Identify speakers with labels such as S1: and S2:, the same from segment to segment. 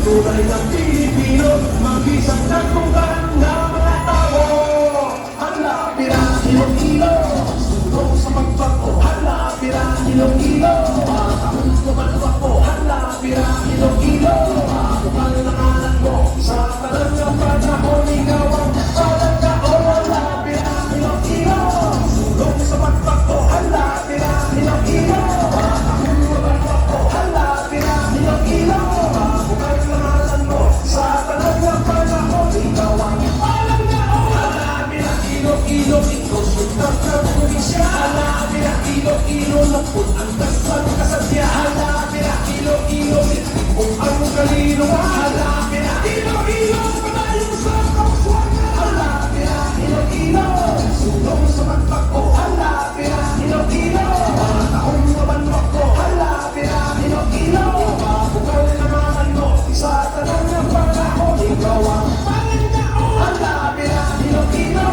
S1: tunay na Pilipino, mag-isang tagpugan na mga tao. Hala, pira, Iloilo, sulong sa magbago. Hala, pira, Iloilo, akong lumalwako. Hala, pira, Iloilo, akong nangalan mo. Sa talagang panahon, ikaw ang palagkaon. Hala, pira, Iloilo, sulong sa magbago. Hala, pira, Iloilo, akong lumalwako. Hala, pira, Iloilo, akong nangalan mo. Sa talagang panahon, ikaw ang palagkaon. Hala, pira, Iloilo, ikaw sultan ng probinsya. Hala, pira, Iloilo, lapot ang dasal kasadya. Hala, pira, Iloilo, kung ang kalino. Hala, pira, Iloilo, panayon sa kapuswanan. Hala, pira, Iloilo, sulong sa magbago. Hala, pira, Iloilo, taong mabanwak ko. Hala, pira, Iloilo, bukal naman mo. Sa tanong ng panahon, ikaw ang palagkaon. Hala, pira, Iloilo,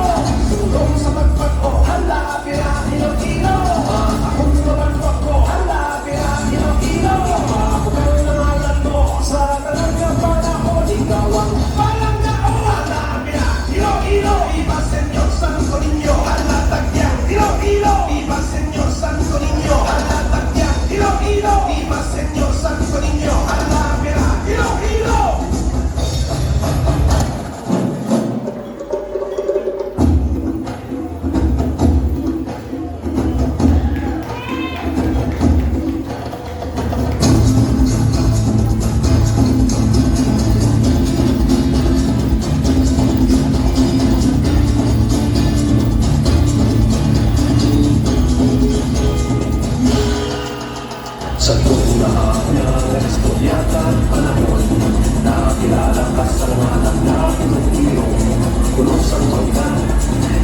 S1: sulong sa magbago. Hala, pira, Iloilo, taong mabanwak ko. Hala, pira, Iloilo, bukal naman mo. Sa tanong ng panahon, ikaw ang palagkaon. Hala, pira, Iloilo, iba Señor Santo Niño. Hala, tagyang Iloilo, iba Señor Santo Niño. Hala, tagyang Iloilo, iba Señor Santo Niño. Hala, pira, Iloilo. Sa tunaan niya, estudyata at panahon, nakakilala ka sa ngalan na Iloilo. Kulos ang mga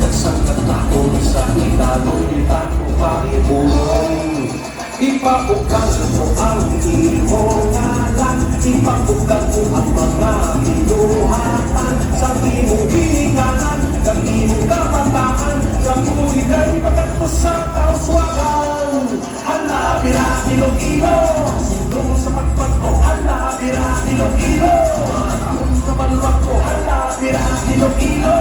S1: nagsangkat ako sa italoy at paibuloy. Ipabukan mo ang iyong ngalan, ipabukan mo ang mga iluhatan. Sa imong binikanan, sa imong kabataan, sa buhay pagkat mo sa kauswakan. Hala, pira, Iloilo, sulong sa magbago. Hala, pira, Iloilo, akong kabalwak ko. Hala, pira, Iloilo,